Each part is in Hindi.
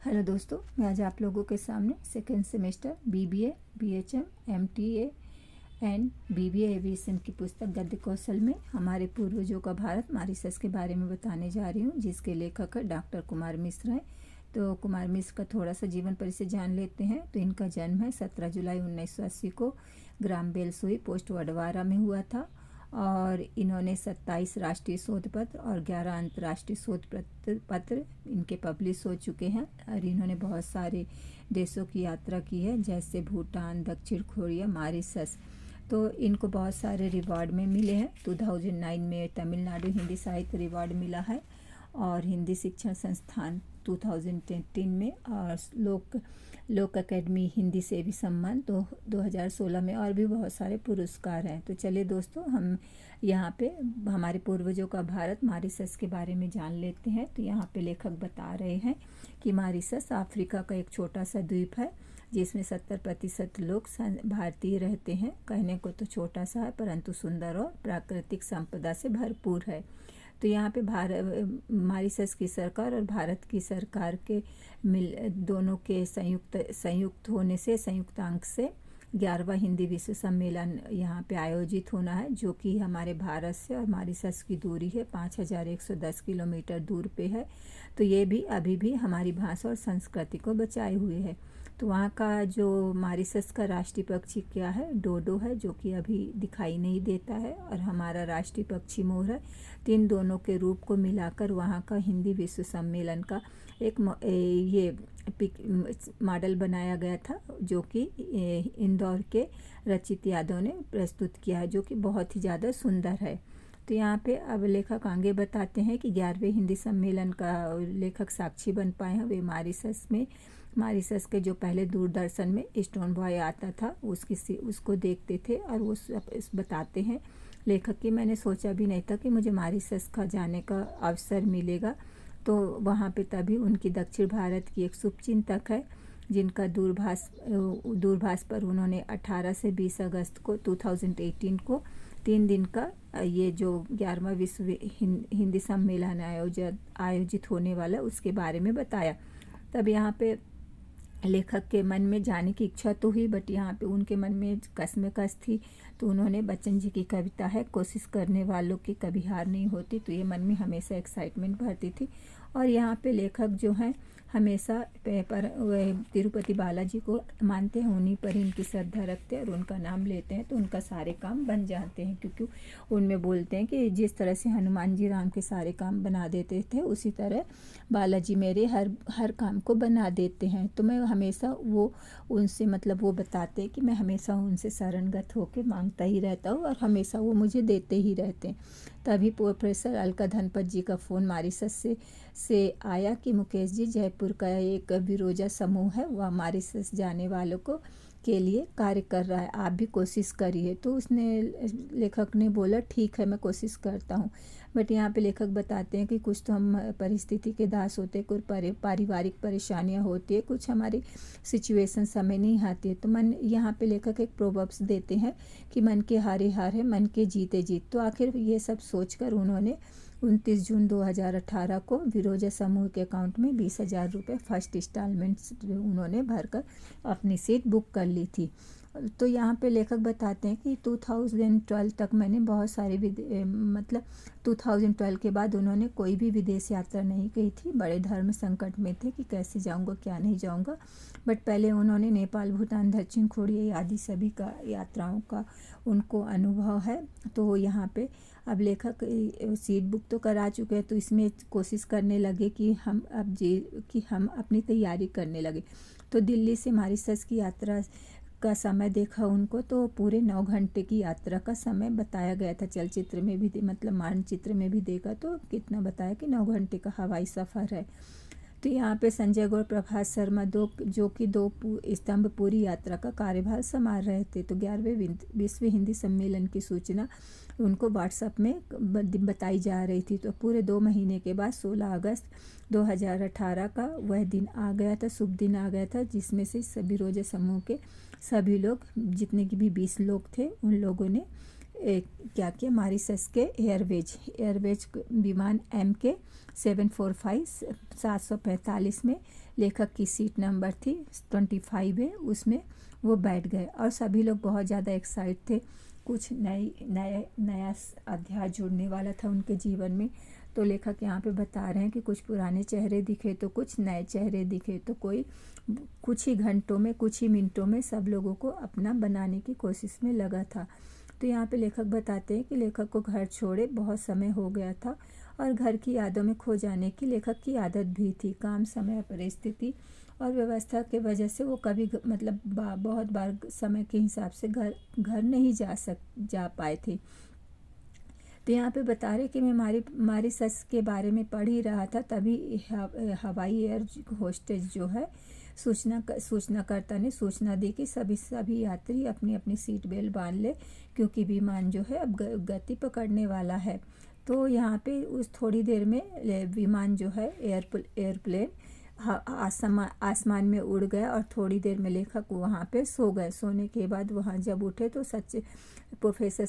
हेलो दोस्तों, मैं आज आप लोगों के सामने second semester BBA, BHM, MTA and BBA aviation की पुस्तक गद्य कौशल में हमारे पूर्वजों का भारत मॉरिशस के बारे में बताने जा रही हूँ, जिसके लेखक है डॉक्टर कुमार मिश्र हैं। तो कुमार मिश्र का थोड़ा सा जीवन परिचय जान लेते हैं। तो इनका जन्म है 17 जुलाई 1980 को ग्राम बेलसोई पोस्ट वडवारा में हुआ था और इन्होंने 27 राष्ट्रीय शोध पत्र और 11 अंतर्राष्ट्रीय शोध पत्र इनके पब्लिश हो चुके हैं और इन्होंने बहुत सारे देशों की यात्रा की है, जैसे भूटान, दक्षिण कोरिया, मॉरिशस। तो इनको बहुत सारे रिवॉर्ड में मिले हैं। 2009 में तमिलनाडु हिंदी साहित्य रिवॉर्ड मिला है और हिंदी शिक्षण संस्थान 2013 में और लोक अकेडमी हिंदी से भी सम्मान तो 2016 में, और भी बहुत सारे पुरस्कार हैं। तो चलिए दोस्तों, हम यहाँ पे हमारे पूर्वजों का भारत मॉरिशस के बारे में जान लेते हैं। तो यहाँ पे लेखक बता रहे हैं कि मॉरिशस अफ्रीका का एक छोटा सा द्वीप है जिसमें 70% लोग भारतीय रहते हैं। कहने को तो छोटा सा है, परंतु सुंदर और प्राकृतिक संपदा से भरपूर है। तो यहाँ पे मॉरिशस की सरकार और भारत की सरकार के दोनों के संयुक्त होने से संयुक्तांक से 11वां हिंदी विश्व सम्मेलन यहाँ पे आयोजित होना है, जो कि हमारे भारत से और मॉरिशस की दूरी है 5110 किलोमीटर दूर पे है। तो ये भी अभी भी हमारी भाषा और संस्कृति को बचाए हुए है। तो वहाँ का जो मॉरिशस का राष्ट्रीय पक्षी क्या है, डोडो है, जो कि अभी दिखाई नहीं देता है, और हमारा राष्ट्रीय पक्षी मोर है। तो इन दोनों के रूप को मिलाकर वहाँ का हिंदी विश्व सम्मेलन का एक ये मॉडल बनाया गया था, जो कि इंदौर के रचित यादव ने प्रस्तुत किया है, जो कि बहुत ही ज़्यादा सुंदर है। तो यहाँ पे अब लेखक आगे बताते हैं कि 11वें हिंदी सम्मेलन का लेखक साक्षी बन पाए हैं। वे मॉरिशस के जो पहले दूरदर्शन में स्टोन बॉय आता था उसको देखते थे, और वो बताते हैं लेखक कि मैंने सोचा भी नहीं था कि मुझे मॉरिशस का जाने का अवसर मिलेगा। तो वहाँ पे तभी उनकी दक्षिण भारत की एक शुभचिंतक है, जिनका दूरभाष पर उन्होंने 18 से 20 अगस्त को 2018 को 3 दिन का ये जो 11वां विश्व हिंदी सम्मेलन आयोजित होने वाला उसके बारे में बताया। तब यहाँ पे लेखक के मन में जाने की इच्छा तो हुई, बट यहाँ पे उनके मन में कसमकस थी। तो उन्होंने बच्चन जी की कविता है, कोशिश करने वालों की कभी हार नहीं होती, तो ये मन में हमेशा एक्साइटमेंट भरती थी। और यहाँ पे लेखक जो हैं हमेशा तिरुपति बालाजी को मानते हैं, उन्हीं पर इनकी श्रद्धा रखते हैं और उनका नाम लेते हैं तो उनका सारे काम बन जाते हैं, क्योंकि उनमें बोलते हैं कि जिस तरह से हनुमान जी राम के सारे काम बना देते थे, उसी तरह बालाजी मेरे हर काम को बना देते हैं। तो मैं हमेशा वो उनसे वो बताते हैं कि मैं हमेशा उनसे शरणगत होकर मांगता ही रहता हूँ और हमेशा वो मुझे देते ही रहते हैं। तभी प्रोफेसर अलका धनपत जी का फ़ोन मॉरिशस से आया कि मुकेश जी, जयपुर का एक विरोजा समूह है, वह मॉरिशस जाने वालों के लिए कार्य कर रहा है, आप भी कोशिश करिए। तो लेखक ने बोला ठीक है, मैं कोशिश करता हूँ। बट यहाँ पे लेखक बताते हैं कि कुछ तो हम परिस्थिति के दास होते हैं, कुछ पारिवारिक परेशानियाँ होती है, कुछ हमारी सिचुएशन समय नहीं आती है। तो यहाँ पे लेखक एक प्रोवर्ब्स देते हैं कि मन के हारे हार है, मन के जीते जीत। तो आखिर ये सब सोचकर उन्होंने 29 जून 2018 को विरोजा समूह के अकाउंट में 20,000 रुपये फर्स्ट इंस्टॉलमेंट्स उन्होंने भरकर अपनी सीट बुक कर ली थी। तो यहाँ पे लेखक बताते हैं कि 2012 तक मैंने बहुत सारे 2012 के बाद उन्होंने कोई भी विदेश यात्रा नहीं की थी। बड़े धर्म संकट में थे कि कैसे जाऊँगा, क्या नहीं जाऊँगा। बट पहले उन्होंने नेपाल, भूटान, दक्षिण कोरिया आदि सभी का यात्राओं का उनको अनुभव है। तो यहाँ पे अब लेखक सीट बुक तो करा चुके हैं, तो इसमें कोशिश करने लगे कि हम अपनी तैयारी करने लगे। तो दिल्ली से मॉरिशस की यात्रा का समय देखा उनको, तो पूरे 9 घंटे की यात्रा का समय बताया गया था। चलचित्र में भी मानचित्र में भी देखा तो कितना बताया कि 9 घंटे का हवाई सफ़र है। तो यहाँ पे संजय गौड़, प्रभास शर्मा जो कि दो स्तंभ पूरी यात्रा का कार्यभार संभाल रहे थे। तो 11वें विश्व हिंदी सम्मेलन की सूचना उनको व्हाट्सएप में बताई जा रही थी। तो पूरे 2 महीने के बाद 16 अगस्त 2018 का वह दिन आ गया था, शुभ दिन आ गया था, जिसमें से विरोजा समूह के सभी लोग, जितने की भी 20 लोग थे, उन लोगों ने क्या किया, मॉरिशस के एयरवेज विमान MK745 745 में लेखक की सीट नंबर थी 25 है, उसमें वो बैठ गए और सभी लोग बहुत ज़्यादा एक्साइट थे। कुछ नया अध्याय जुड़ने वाला था उनके जीवन में। तो लेखक यहाँ पे बता रहे हैं कि कुछ पुराने चेहरे दिखे तो कुछ नए चेहरे दिखे, तो कोई कुछ ही घंटों में, कुछ ही मिनटों में सब लोगों को अपना बनाने की कोशिश में लगा था। तो यहाँ पे लेखक बताते हैं कि लेखक को घर छोड़े बहुत समय हो गया था और घर की यादों में खो जाने की लेखक की आदत भी थी। काम, समय, परिस्थिति और व्यवस्था के वजह से वो कभी मतलब बहुत बार समय के हिसाब से घर नहीं जा पाए थे। तो यहाँ पे बता रहे कि मैं मॉरिशस के बारे में पढ़ ही रहा था, तभी हवाई एयर होस्टेस जो है सूचनाकर्ता ने सूचना दी कि सभी यात्री अपनी अपनी सीट बेल्ट बांध ले, क्योंकि विमान जो है अब गति पकड़ने वाला है। तो यहाँ पे उस थोड़ी देर में विमान जो है एयरप्लेन आसमान में उड़ गया और थोड़ी देर में लेखक वहाँ पे सो गए। सोने के बाद वहाँ जब उठे तो सच्चे प्रोफेसर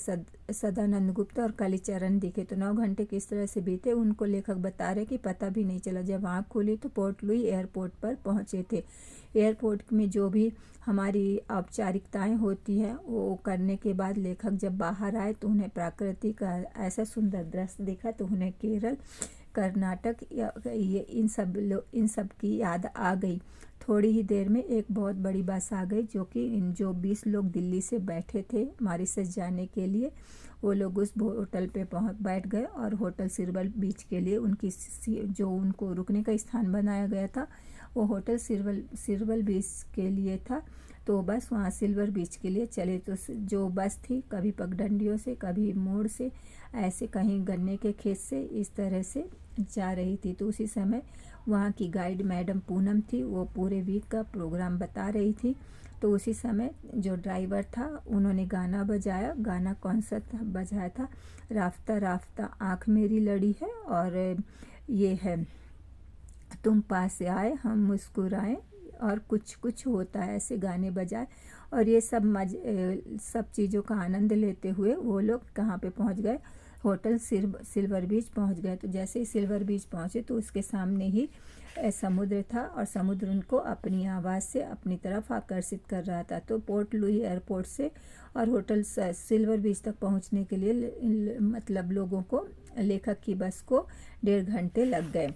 सदानंद गुप्ता और कालीचरण दिखे। तो 9 घंटे किस तरह से बीते उनको लेखक बता रहे कि पता भी नहीं चला। जब आँख खुली तो पोर्ट लुई एयरपोर्ट पर पहुँचे थे। एयरपोर्ट में जो भी हमारी औपचारिकताएं होती हैं वो करने के बाद लेखक जब बाहर आए तो उन्हें प्राकृतिक ऐसा सुंदर दृश्य दिखा, तो उन्हें केरल, कर्नाटक ये इन सब की याद आ गई। थोड़ी ही देर में एक बहुत बड़ी बस आ गई जो 20 लोग दिल्ली से बैठे थे मॉरिशस जाने के लिए। वो लोग उस होटल पे बैठ गए और होटल सिल्वर बीच के लिए उनकी जो उनको रुकने का स्थान बनाया गया था वो होटल सिल्वर बीच के लिए था। तो बस वहाँ सिल्वर बीच के लिए चले। तो जो बस थी कभी पगडंडियों से, कभी मोड़ से, ऐसे कहीं गन्ने के खेत से, इस तरह से जा रही थी। तो उसी समय वहाँ की गाइड मैडम पूनम थी, वो पूरे वीक का प्रोग्राम बता रही थी। तो उसी समय जो ड्राइवर था उन्होंने गाना बजाया। गाना कौन सा बजाया था? राफ्ता राफ्ता आँख मेरी लड़ी है, और ये है तुम पास आए हम मुस्कुराए, और कुछ कुछ होता है, ऐसे गाने बजाए। और ये सब चीज़ों का आनंद लेते हुए वो लोग कहाँ पे पहुँच गए? होटल सिल्वर बीच पहुँच गए। तो जैसे ही सिल्वर बीच पहुँचे तो उसके सामने ही समुद्र था और समुद्र उनको अपनी आवाज़ से अपनी तरफ आकर्षित कर रहा था। तो पोर्ट लुई एयरपोर्ट से और होटल सिल्वर बीच तक पहुँचने के लिए मतलब लोगों को, लेखक की बस को 1.5 घंटे लग गए।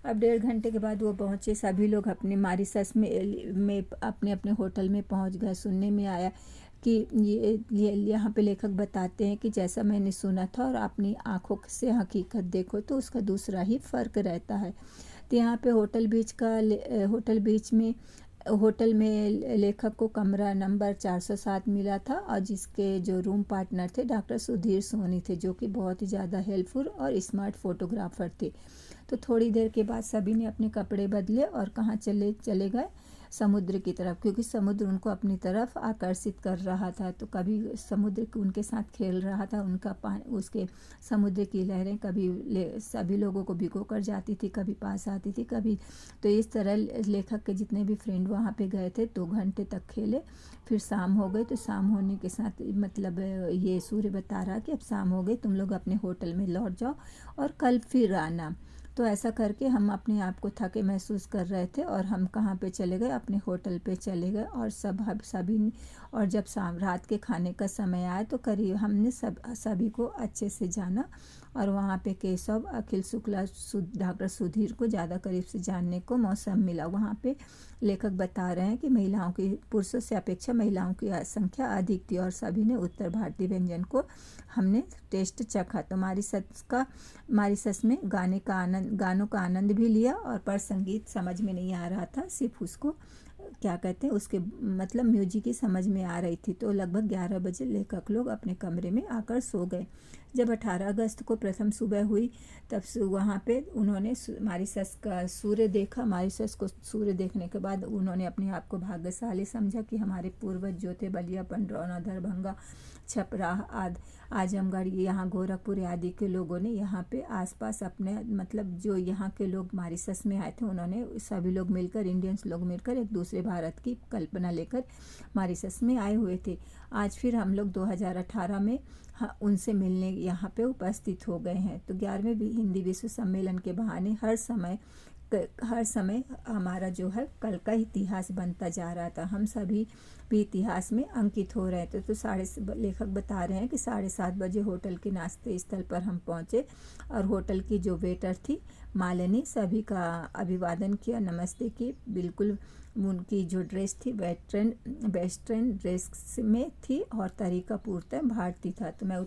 अब 1.5 घंटे के बाद वो पहुँचे। सभी लोग अपने मॉरिशस में अपने अपने होटल में पहुँच गए। सुनने में आया कि ये यहाँ पे लेखक बताते हैं कि जैसा मैंने सुना था और अपनी आँखों से हकीकत देखो तो उसका दूसरा ही फ़र्क रहता है। तो यहाँ पे होटल में लेखक को कमरा नंबर 407 मिला था और जिसके जो रूम पार्टनर थे डॉक्टर सुधीर सोनी थे, जो कि बहुत ही ज़्यादा हेल्पफुल और स्मार्ट फोटोग्राफर थे। तो थोड़ी देर के बाद सभी ने अपने कपड़े बदले और कहाँ चले गए? समुद्र की तरफ, क्योंकि समुद्र उनको अपनी तरफ आकर्षित कर रहा था। तो कभी समुद्र उनके साथ खेल रहा था, उनका पानी, उसके समुद्र की लहरें कभी सभी लोगों को भिगो कर जाती थी, कभी पास आती थी, कभी। तो इस तरह लेखक के जितने भी फ्रेंड वहाँ पे गए थे 2 घंटे तक खेले। फिर शाम हो गई। तो शाम होने के साथ मतलब ये सूर्य बता रहा कि अब शाम हो गई, तुम लोग अपने होटल में लौट जाओ और कल फिर आना। तो ऐसा करके हम अपने आप को थके महसूस कर रहे थे और हम कहाँ पे चले गए? अपने होटल पे चले गए। और सभी और जब रात के खाने का समय आया तो करीब हमने सभी को अच्छे से जाना और वहाँ पे केशव, अखिल शुक्ला, डॉक्टर सुधीर को ज़्यादा करीब से जानने को मौसम मिला। वहाँ पे लेखक बता रहे हैं कि महिलाओं की, पुरुषों से अपेक्षा महिलाओं की संख्या अधिक थी और सभी ने उत्तर भारतीय व्यंजन को हमने टेस्ट चखा। तो मॉरिशस में गानों का आनंद भी लिया, और पर संगीत समझ में नहीं आ रहा था, सिर्फ उसको क्या कहते हैं उसके मतलब म्यूजिक ही समझ में आ रही थी। तो लगभग 11 बजे लेखक लोग अपने कमरे में आकर सो गए। जब 18 अगस्त को प्रथम सुबह हुई तब वहाँ पे उन्होंने मॉरिशस का सूर्य देखा। मॉरिशस को सूर्य देखने के बाद उन्होंने अपने आप को भाग्यशाली समझा कि हमारे पूर्वज जो थे बलिया, पंडरौना, दरभंगा, छपरा, आजमगढ़, यहाँ गोरखपुर आदि के लोगों ने यहाँ पे आसपास अपने मतलब जो यहाँ के लोग मॉरिशस में आए थे उन्होंने सभी लोग मिलकर, इंडियंस लोग मिलकर एक दूसरे दूसरे भारत की कल्पना लेकर मॉरिशस में आए हुए थे। आज फिर हम लोग 2018 में उनसे मिलने यहाँ पे उपस्थित हो गए हैं। तो 11वें हिंदी विश्व सम्मेलन के बहाने हर समय हमारा जो है कल का इतिहास बनता जा रहा था। हम सभी भी इतिहास में अंकित हो रहे थे। तो लेखक बता रहे हैं कि 7:30 बजे होटल के नाश्ते स्थल पर हम पहुँचे और होटल की जो वेटर थी मालिनी सभी का अभिवादन किया, नमस्ते की। बिल्कुल उनकी जो ड्रेस थी वेस्टर्न ड्रेस में थी और तरीका पूर्णतः भारतीय था। तो मैं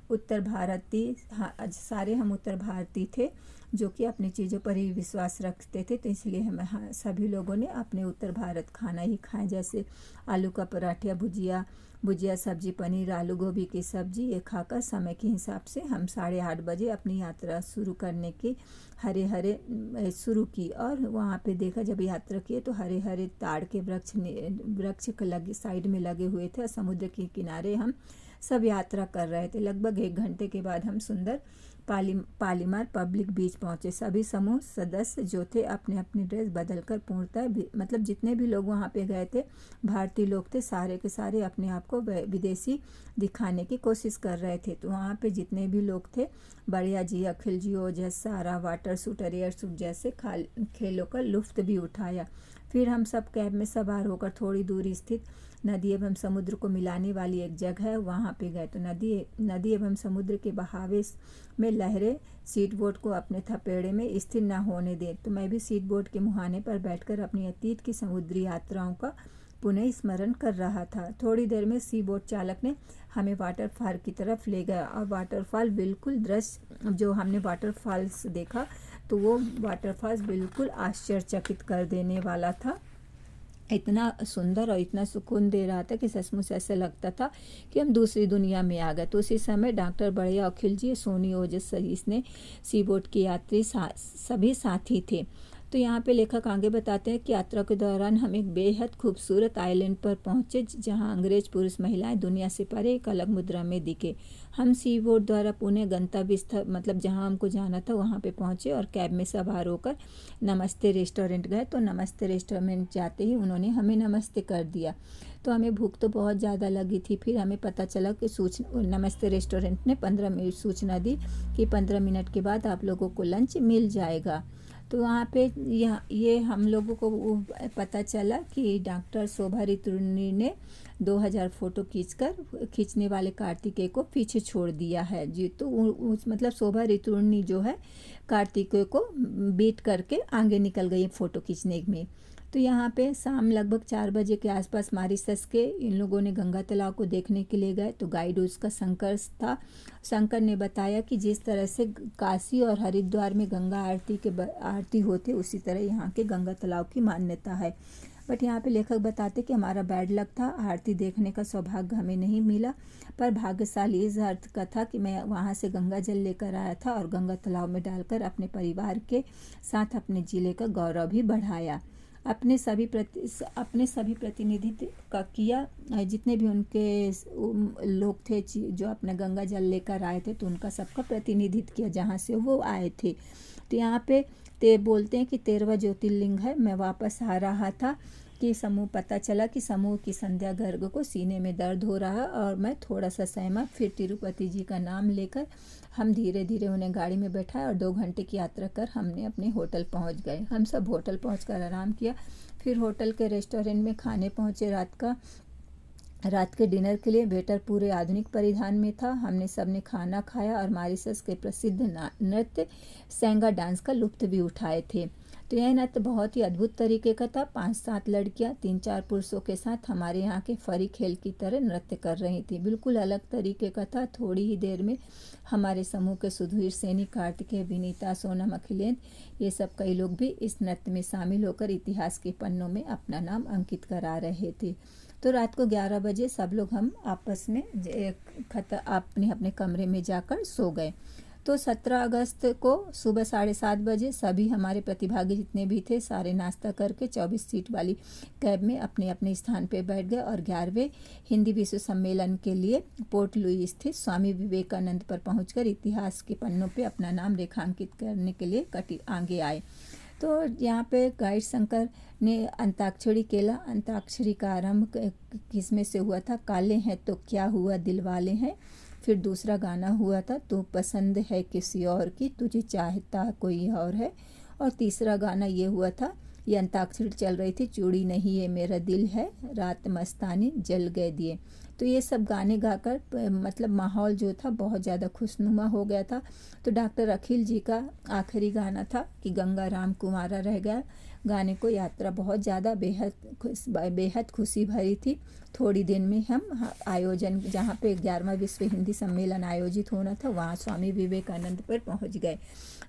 उत्तर भारतीय, हाँ सारे हम उत्तर भारतीय थे जो कि अपनी चीज़ों पर ही विश्वास रखते थे। तो इसलिए हम सभी लोगों ने अपने उत्तर भारत खाना ही खाया, जैसे आलू का पराठा, भुजिया सब्जी, पनीर, आलू गोभी की सब्जी। ये खाकर समय के हिसाब से हम 8:30 बजे अपनी यात्रा शुरू करने की शुरू की। और वहाँ पे देखा, जब यात्रा किए तो हरे हरे ताड़ के वृक्ष लगे साइड में लगे हुए थे और समुद्र के किनारे हम सब यात्रा कर रहे थे। लगभग 1 घंटे के बाद हम सुंदर पालीमार पब्लिक बीच पहुंचे। सभी समूह सदस्य जो थे अपने अपने ड्रेस बदलकर पूर्णतः मतलब जितने भी लोग वहां पे गए थे भारतीय लोग थे, सारे के सारे अपने आप को विदेशी दिखाने की कोशिश कर रहे थे। तो वहाँ पे जितने भी लोग थे, बढ़िया जी, अखिल जी, ओजस, सारा वाटर शूटर, एयर शूट जैसे खेलों का लुफ्त भी उठाया। फिर हम सब कैब में सवार होकर थोड़ी दूरी स्थित नदी एवं समुद्र को मिलाने वाली एक जगह है वहाँ पे गए। तो नदी एवं समुद्र के बहावे में लहरें सीट बोट को अपने थपेड़े में स्थिर न होने दे। तो मैं भी सीट बोट के मुहाने पर बैठकर अपनी अतीत की समुद्री यात्राओं का पुनः स्मरण कर रहा था। थोड़ी देर में सी बोट चालक ने हमें वाटरफॉल की तरफ ले गया और वाटरफॉल बिल्कुल दृश्य जो हमने वाटरफॉल्स देखा तो वो वाटरफॉल्स बिल्कुल आश्चर्यचकित कर देने वाला था। इतना सुंदर और इतना सुकून दे रहा था कि सचमुच ऐसा लगता था कि हम दूसरी दुनिया में आ गए। तो उसी समय डॉक्टर बढ़िया, अखिल जी, सोनी, ओजस, इसने सी बोट के यात्री सभी साथी थे। तो यहाँ पे लेखक आगे बताते हैं कि यात्रा के दौरान हम एक बेहद खूबसूरत आइलैंड पर पहुँचे जहाँ अंग्रेज पुरुष महिलाएं दुनिया से परे एक अलग मुद्रा में दिखे। हम सी बोट द्वारा पुणे गंतव्य स्थल मतलब जहाँ हमको जाना था वहाँ पे पहुँचे और कैब में सवार होकर नमस्ते रेस्टोरेंट गए। तो नमस्ते रेस्टोरेंट जाते ही उन्होंने हमें नमस्ते कर दिया। तो हमें भूख तो बहुत ज़्यादा लगी थी। फिर हमें पता चला कि नमस्ते रेस्टोरेंट ने 15 मिनट सूचना दी कि 15 मिनट के बाद आप लोगों को लंच मिल जाएगा। तो वहाँ पे ये हम लोगों को पता चला कि डॉक्टर शोभा ऋतुर्णी ने 2000 फोटो खींचने वाले कार्तिकेय को पीछे छोड़ दिया है जी। तो मतलब शोभा ऋतुर्णी जो है कार्तिकेय को बीट करके आगे निकल गई फोटो खींचने में। तो यहाँ पे शाम लगभग 4 बजे के आसपास मॉरिशस के इन लोगों ने गंगा तालाब को देखने के लिए गए। तो गाइड उसका शंकर था। शंकर ने बताया कि जिस तरह से काशी और हरिद्वार में गंगा आरती होती उसी तरह यहाँ के गंगा तालाब की मान्यता है। बट यहाँ पे लेखक बताते कि हमारा बैड लक था, आरती देखने का सौभाग्य हमें नहीं मिला। पर भाग्यशाली इस अर्थ का था कि मैं वहाँ से गंगा जल लेकर आया था और गंगा तालाब में डालकर अपने परिवार के साथ अपने जिले का गौरव भी बढ़ाया। अपने सभी प्रतिनिधित्व का किया। जितने भी उनके लोग थे जो अपना गंगा जल लेकर आए थे तो उनका सबका प्रतिनिधित्व किया जहाँ से वो आए थे। तो यहाँ पे बोलते हैं कि 13वां ज्योतिर्लिंग है। मैं वापस आ रहा था कि पता चला कि समूह की संध्या गर्ग को सीने में दर्द हो रहा और मैं थोड़ा सा सहमा। फिर तिरुपति जी का नाम लेकर हम धीरे धीरे उन्हें गाड़ी में बैठाए और 2 घंटे की यात्रा कर हमने अपने होटल पहुंच गए। हम सब होटल पहुंचकर आराम किया। फिर होटल के रेस्टोरेंट में खाने पहुंचे। रात के डिनर के लिए वेटर पूरे आधुनिक परिधान में था। हमने सबने खाना खाया और मॉरिशस के प्रसिद्ध नृत्य सेंगा डांस का लुत्फ भी उठाए थे। तो यह नृत्य बहुत ही अद्भुत तरीके का था। 5-7 लड़कियां 3-4 पुरुषों के साथ हमारे यहाँ के फरी खेल की तरह नृत्य कर रही थी। बिल्कुल अलग तरीके का था। थोड़ी ही देर में हमारे समूह के सुधीर सैनी, कार्तिकेय, विनीता, सोनम, अखिलेंद्र ये सब कई लोग भी इस नृत्य में शामिल होकर इतिहास के पन्नों में अपना नाम अंकित करा रहे थे। तो रात को 11 बजे सब लोग हम आपस में अपने अपने कमरे में जाकर सो गए। तो 17 अगस्त को सुबह 7:30 बजे सभी हमारे प्रतिभागी जितने भी थे सारे नाश्ता करके 24 सीट वाली कैब में अपने अपने स्थान पर बैठ गए और 11वें हिंदी विश्व सम्मेलन के लिए पोर्ट लुई स्थित स्वामी विवेकानंद पर पहुंचकर इतिहास के पन्नों पे अपना नाम रेखांकित करने के लिए आगे आए। तो तो यहाँ पे गाइड शंकर ने अंताक्षरी खेला। अंताक्षरी का आरंभ किसमें से हुआ था? काले हैं तो क्या हुआ दिलवाले हैं। फिर दूसरा गाना हुआ था तू पसंद है किसी और की, तुझे चाहता कोई और है। और तीसरा गाना ये हुआ था, ये अंताक्षरी चल रही थी, चूड़ी नहीं ये मेरा दिल है, रात मस्तानी जल गए दिए। तो ये सब गाने गाकर मतलब माहौल जो था बहुत ज़्यादा खुशनुमा हो गया था। तो डॉक्टर अखिल जी का आखिरी गाना था कि गंगा राम कुमारा रह गया। गाने को यात्रा बहुत ज़्यादा बेहद खुशी भरी थी। थोड़ी दिन में हम आयोजन जहाँ पे 11वां विश्व हिंदी सम्मेलन आयोजित होना था वहाँ स्वामी विवेकानंद पर पहुँच गए।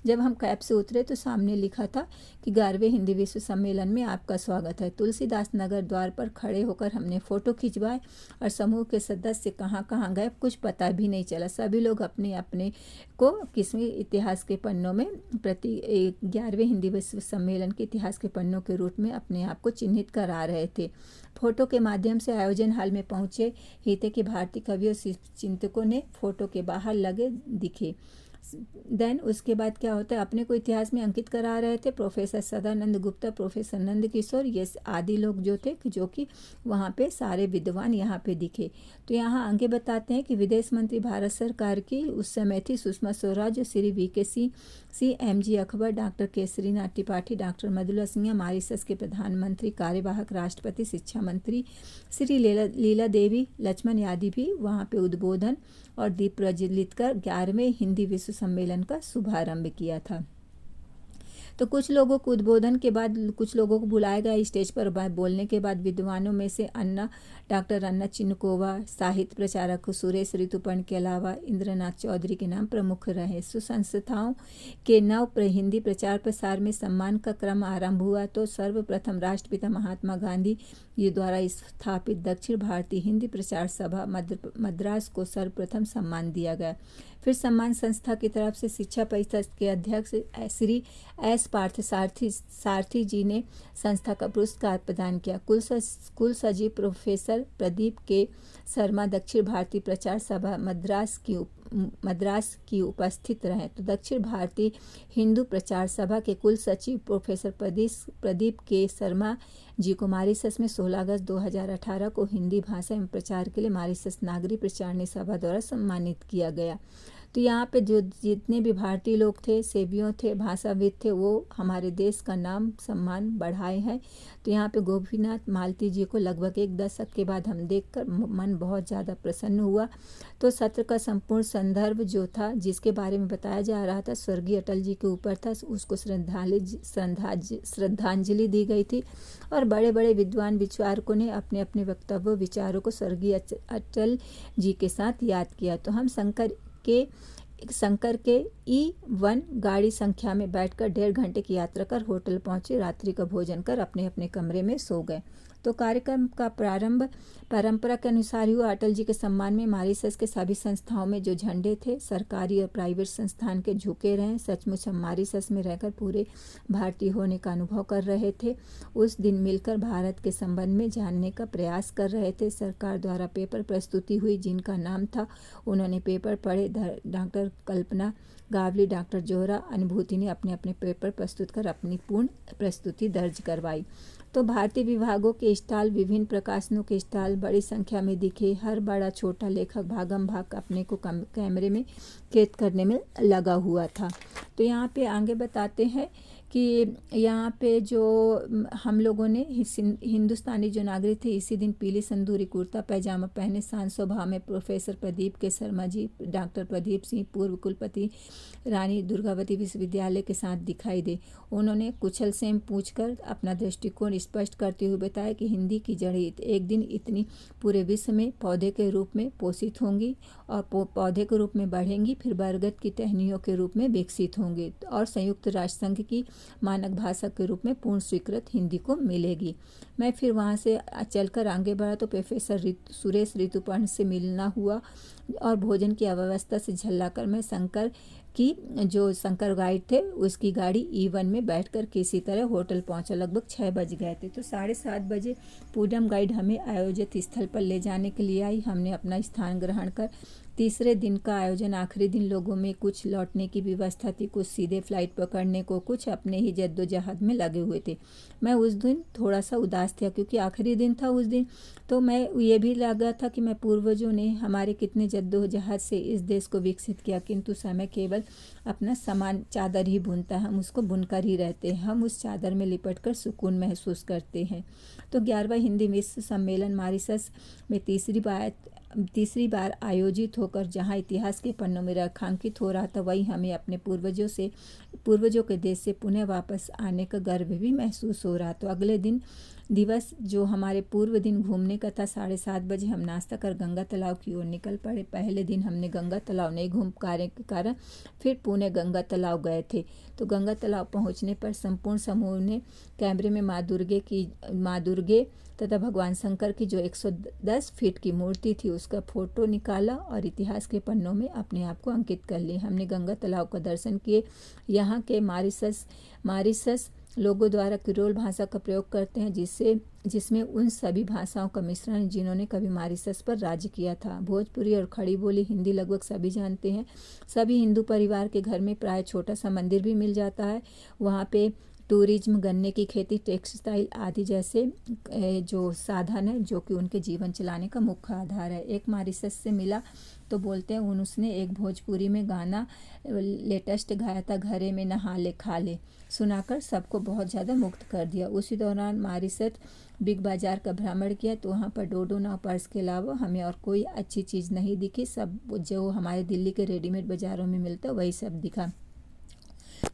जब हम कैब से उतरे तो सामने लिखा था कि 11वें हिंदी विश्व सम्मेलन में आपका स्वागत है। तुलसीदास नगर द्वार पर खड़े होकर हमने फ़ोटो खिंचवाए और समूह के सदस्य कहाँ कहाँ गए कुछ पता भी नहीं चला। सभी लोग अपने अपने को किसी इतिहास के पन्नों में 11वें हिंदी विश्व सम्मेलन के इतिहास के पन्नों के रूप में अपने आप को चिन्हित करा रहे थे। फोटो के माध्यम से आयोजन हाल में पहुंचे ही थे कि भारतीय कवियों चिंतकों ने फोटो के बाहर लगे दिखे। देन उसके बाद क्या होता है, अपने को इतिहास में अंकित करा रहे थे प्रोफेसर सदानंद गुप्ता, प्रोफेसर नंद किशोर, ये आदि लोग जो थे जो कि वहाँ पे सारे विद्वान यहाँ पे दिखे। तो यहाँ आगे बताते हैं कि विदेश मंत्री भारत सरकार की उस समय थी Sushma Swaraj, Shri VK Singh, CMG Akbar, doctor Kesarinath Tripathi, doctor Mridula Sinha, Mauritius के प्रधानमंत्री, कार्यवाहक राष्ट्रपति, शिक्षा मंत्री श्री लीला देवी, लक्ष्मण यादव भी वहाँ पे उद्बोधन और दीप प्रज्वलित कर 11वें हिंदी विश्व सम्मेलन का शुभारंभ किया था। तो कुछ लोगों को उद्बोधन के बाद कुछ लोगों को बुलाया गया स्टेज पर। बोलने के बाद विद्वानों में से डॉक्टर अन्ना चिन्नकोवा, साहित्य प्रचारक सुरेश ऋतुपर्ण के अलावा इंद्रनाथ चौधरी के नाम प्रमुख रहे। सुसंस्थाओं के हिंदी प्रचार प्रसार में सम्मान का क्रम आरंभ हुआ। तो सर्वप्रथम राष्ट्रपिता महात्मा गांधी जी द्वारा स्थापित दक्षिण भारतीय हिंदी प्रचार सभा मद्रास को सर्वप्रथम सम्मान दिया गया। फिर सम्मान संस्था की तरफ से शिक्षा परिषद के अध्यक्ष श्री S पार्थ सारथी जी ने संस्था का पुरस्कार प्रदान किया। कुल सचिव प्रोफेसर प्रदीप के शर्मा दक्षिण भारतीय प्रचार सभा मद्रास की उपस्थित रहे। तो दक्षिण भारतीय हिंदू प्रचार सभा के कुल सचिव प्रोफेसर प्रदीप के शर्मा जी को मॉरिशस में 16 अगस्त 2018 को हिंदी भाषा एवं प्रचार के लिए मॉरिशस नागरिक प्रचारणी सभा द्वारा सम्मानित किया गया। तो यहाँ पे जो जितने भी भारतीय लोग थे, सेवियों थे, भाषाविद थे, वो हमारे देश का नाम सम्मान बढ़ाए हैं। तो यहाँ पे गोपीनाथ मालती जी को लगभग 1 दशक के बाद हम देखकर मन बहुत ज़्यादा प्रसन्न हुआ। तो सत्र का संपूर्ण संदर्भ जो था जिसके बारे में बताया जा रहा था स्वर्गीय अटल जी के ऊपर था, उसको श्रद्धांजलि दी गई थी और बड़े बड़े विद्वान विचारकों ने अपने अपने वक्तव्य विचारों को स्वर्गीय अटल जी के साथ याद किया। तो हम शंकर के E1 गाड़ी संख्या में बैठकर 1.5 घंटे की यात्रा कर होटल पहुंचे, रात्रि का भोजन कर अपने अपने कमरे में सो गए। तो कार्यक्रम का प्रारंभ परंपरा के अनुसार हुआ। अटल जी के सम्मान में मॉरिशस के सभी संस्थाओं में जो झंडे थे सरकारी और प्राइवेट संस्थान के झुके रहे। सचमुच हम मॉरिशस में रहकर पूरे भारतीय होने का अनुभव कर रहे थे। उस दिन मिलकर भारत के संबंध में जानने का प्रयास कर रहे थे। सरकार द्वारा पेपर प्रस्तुति हुई जिनका नाम था, उन्होंने पेपर पढ़े। डॉक्टर कल्पना गावली, डॉक्टर जोहरा अनुभूति ने अपने अपने पेपर प्रस्तुत कर अपनी पूर्ण प्रस्तुति दर्ज करवाई। तो भारतीय विभागों के स्टॉल, विभिन्न प्रकाशनों के स्टॉल बड़ी संख्या में दिखे। हर बड़ा छोटा लेखक भागम भाग अपने को कैमरे में कैद करने में लगा हुआ था। तो यहाँ पे आगे बताते हैं कि यहाँ पे जो हम लोगों ने हिंदुस्तानी जो नागरिक थे इसी दिन पीली संदूरी कुर्ता पैजामा पहने शांत स्वभाव में प्रोफेसर प्रदीप के शर्मा जी, डॉक्टर प्रदीप सिंह, पूर्व कुलपति रानी दुर्गावती विश्वविद्यालय के साथ दिखाई दे। उन्होंने कुशल से पूछकर अपना दृष्टिकोण स्पष्ट करते हुए बताया कि हिंदी की जड़ें एक दिन इतनी पूरे विश्व में पौधे के रूप में पोषित होंगी और पौधे के रूप में बढ़ेंगी, फिर बरगद की टहनियों के रूप में विकसित होंगी और संयुक्त राष्ट्र संघ की मानक भाषा के रूप में पूर्ण स्वीकृत हिंदी को मिलेगी। मैं फिर वहाँ से चलकर आगे बढ़ा तो प्रोफेसर सुरेश ऋतुपर्ण से मिलना हुआ और भोजन की अव्यवस्था से झल्लाकर मैं शंकर गाइड थे उसकी गाड़ी E1 में बैठकर किसी तरह होटल पहुंचा। लगभग 6 बज गए थे। तो 7:30 बजे पूनम गाइड हमें आयोजित स्थल पर ले जाने के लिए आई। हमने अपना स्थान ग्रहण कर तीसरे दिन का आयोजन आखिरी दिन लोगों में कुछ लौटने की व्यवस्था थी, कुछ सीधे फ्लाइट पकड़ने को, कुछ अपने ही जद्दोजहद में लगे हुए थे। मैं उस दिन थोड़ा सा उदास था क्योंकि आखिरी दिन था उस दिन। तो मैं ये भी लगा था कि मैं पूर्वजों ने हमारे कितने जद्दोजहद से इस देश को विकसित किया, किंतु समय केवल अपना सामान चादर ही बुनता है, हम उसको बुनकर ही रहते हैं, हम उस चादर में लिपट कर सुकून महसूस करते हैं। तो 11वां हिंदी विश्व सम्मेलन मॉरिशस में तीसरी बार आयोजित होकर जहां इतिहास के पन्नों में रेखांकित हो रहा था, वहीं हमें अपने पूर्वजों के देश से पुनः वापस आने का गर्व भी महसूस हो रहा। तो अगले दिवस जो हमारे पूर्व दिन घूमने का था, 7:30 बजे हम नाश्ता कर गंगा तालाब की ओर निकल पड़े। पहले दिन हमने गंगा तालाब नहीं घूम पाने के कारण फिर पुणे गंगा तालाब गए थे। तो गंगा तालाब पहुंचने पर संपूर्ण समूह ने कैमरे में माँ दुर्गे तथा भगवान शंकर की जो 110 फीट की मूर्ति थी उसका फोटो निकाला और इतिहास के पन्नों में अपने आप को अंकित कर ली। हमने गंगा तालाब का दर्शन किए। यहाँ के मॉरिशस लोगों द्वारा क्रियोल भाषा का प्रयोग करते हैं, जिसमें उन सभी भाषाओं का मिश्रण जिन्होंने कभी मॉरिशस पर राज्य किया था। भोजपुरी और खड़ी बोली हिंदी लगभग सभी जानते हैं। सभी हिंदू परिवार के घर में प्राय छोटा सा मंदिर भी मिल जाता है। वहाँ पे टूरिज्म, गन्ने की खेती, टेक्सटाइल आदि जैसे जो साधन है जो कि उनके जीवन चलाने का मुख्य आधार है। एक मॉरिशस से मिला तो बोलते हैं उसने एक भोजपुरी में गाना लेटेस्ट गाया था, घरे में नहा ले खा ले, सुनाकर सबको बहुत ज़्यादा मुक्त कर दिया। उसी दौरान मॉरिशस बिग बाज़ार का भ्रमण किया तो वहाँ पर डोडो नाव पर्स के अलावा हमें और कोई अच्छी चीज़ नहीं दिखी। सब जो हमारे दिल्ली के रेडीमेड बाज़ारों में मिलता वही सब दिखा।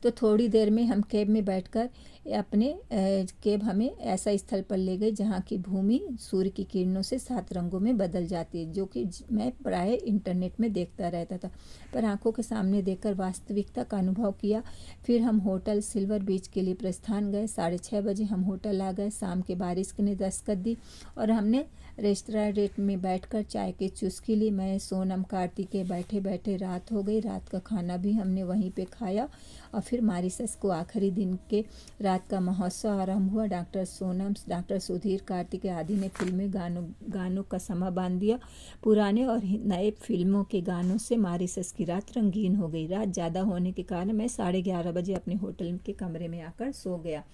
तो थोड़ी देर में हम कैब में बैठकर कैब हमें ऐसा स्थल पर ले गई जहाँ की भूमि सूर्य की किरणों से 7 रंगों में बदल जाती है, जो कि मैं प्राय इंटरनेट में देखता रहता था, पर आंखों के सामने देखकर वास्तविकता का अनुभव किया। फिर हम होटल सिल्वर बीच के लिए प्रस्थान गए। 6:30 बजे हम होटल आ गए। शाम के बारिश ने दस्तक दी और हमने रेस्टोरेंट में बैठकर चाय की चुस्की ली। मैं, सोनम, कार्तिकेय बैठे बैठे रात हो गई। रात का खाना भी हमने वहीं पे खाया और फिर मॉरिशस को आखिरी दिन के रात का महोत्सव आरंभ हुआ। डॉक्टर सोनम, डॉक्टर सुधीर, कार्तिकेय आदि ने फिल्मी गानों का समा बांध दिया। पुराने और नए फिल्मों के गानों से मॉरिशस की रात रंगीन हो गई। रात ज़्यादा होने के कारण मैं 11:30 बजे अपने होटल के कमरे में आकर सो गया।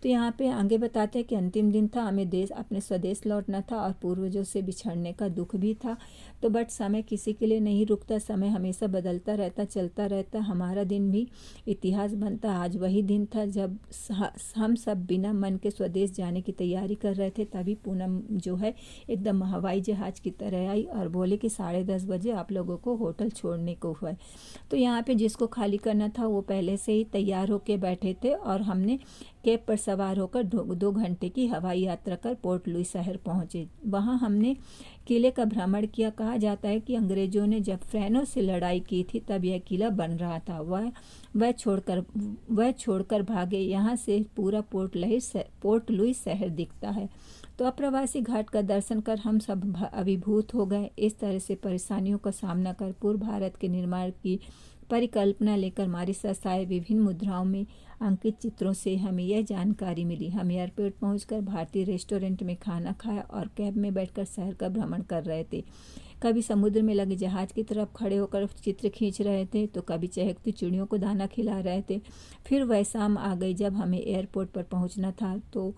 तो यहाँ पे आगे बताते हैं कि अंतिम दिन था, हमें अपने स्वदेश लौटना था और पूर्वजों से बिछड़ने का दुख भी था। तो बट समय किसी के लिए नहीं रुकता, समय हमेशा बदलता रहता, चलता रहता। हमारा दिन भी इतिहास बनता। आज वही दिन था जब हम सब बिना मन के स्वदेश जाने की तैयारी कर रहे थे। तभी पूनम जो है एकदम हवाई जहाज की तरह आई और बोले कि 10:30 बजे आप लोगों को होटल छोड़ने को हुआ। तो यहाँ पे जिसको खाली करना था वो पहले से ही तैयार होके बैठे थे और हमने कैब पर सवार होकर 2 घंटे की हवाई यात्रा कर पोर्ट लुइस शहर पहुंचे। वहां हमने किले का भ्रमण किया। कहा जाता है कि अंग्रेजों ने जब फ्रेनों से लड़ाई की थी तब यह किला बन रहा था। वह छोड़कर भागे। यहाँ से पूरा पोर्ट लुइस शहर दिखता है। तो अप्रवासी घाट का दर्शन कर हम सब अभिभूत हो गए। इस तरह से परेशानियों का सामना कर पूर्व भारत के निर्माण की परिकल्पना लेकर मॉरिशस आए। विभिन्न मुद्राओं में अंकित चित्रों से हमें यह जानकारी मिली। हम एयरपोर्ट पहुंचकर भारतीय रेस्टोरेंट में खाना खाया और कैब में बैठकर शहर का भ्रमण कर रहे थे। कभी समुद्र में लगे जहाज की तरफ खड़े होकर चित्र खींच रहे थे तो कभी चहकती चिड़ियों को दाना खिला रहे थे। फिर वह शाम आ गई जब हमें एयरपोर्ट पर पहुंचना था। तो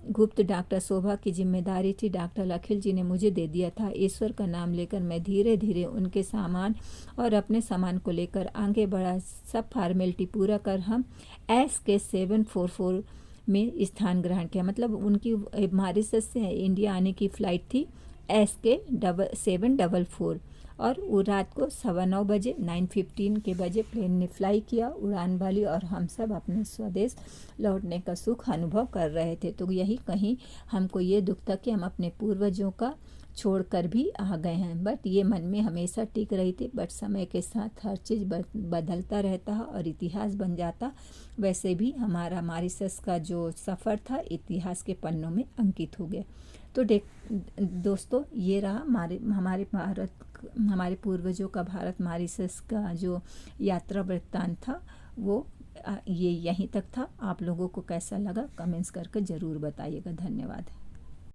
गुप्त डॉक्टर शोभा की जिम्मेदारी थी। डॉक्टर अखिल जी ने मुझे दे दिया था। ईश्वर का नाम लेकर मैं धीरे धीरे उनके सामान और अपने सामान को लेकर आगे बढ़ा। सब फॉर्मेलिटी पूरा कर हम SK 744 में स्थान ग्रहण किया। मतलब उनकी मॉरिशस से इंडिया आने की फ़्लाइट थी SK 744 और वो रात को 9:15 बजे 9:15 के बजे प्लेन ने फ्लाई किया, उड़ान वाली, और हम सब अपने स्वदेश लौटने का सुख अनुभव कर रहे थे। तो यही कहीं हमको ये दुख था कि हम अपने पूर्वजों का छोड़कर भी आ गए हैं। बट ये मन में हमेशा टिक रही थी। बट समय के साथ हर चीज़ बदलता रहता है और इतिहास बन जाता। वैसे भी हमारा मॉरिशस का जो सफ़र था इतिहास के पन्नों में अंकित हो गया। तो दोस्तों, ये रहा हमारे पूर्वजों का भारत मॉरिशस का जो यात्रा वृत्तांत था वो ये यहीं तक था। आप लोगों को कैसा लगा कमेंट्स करके ज़रूर बताइएगा। धन्यवाद।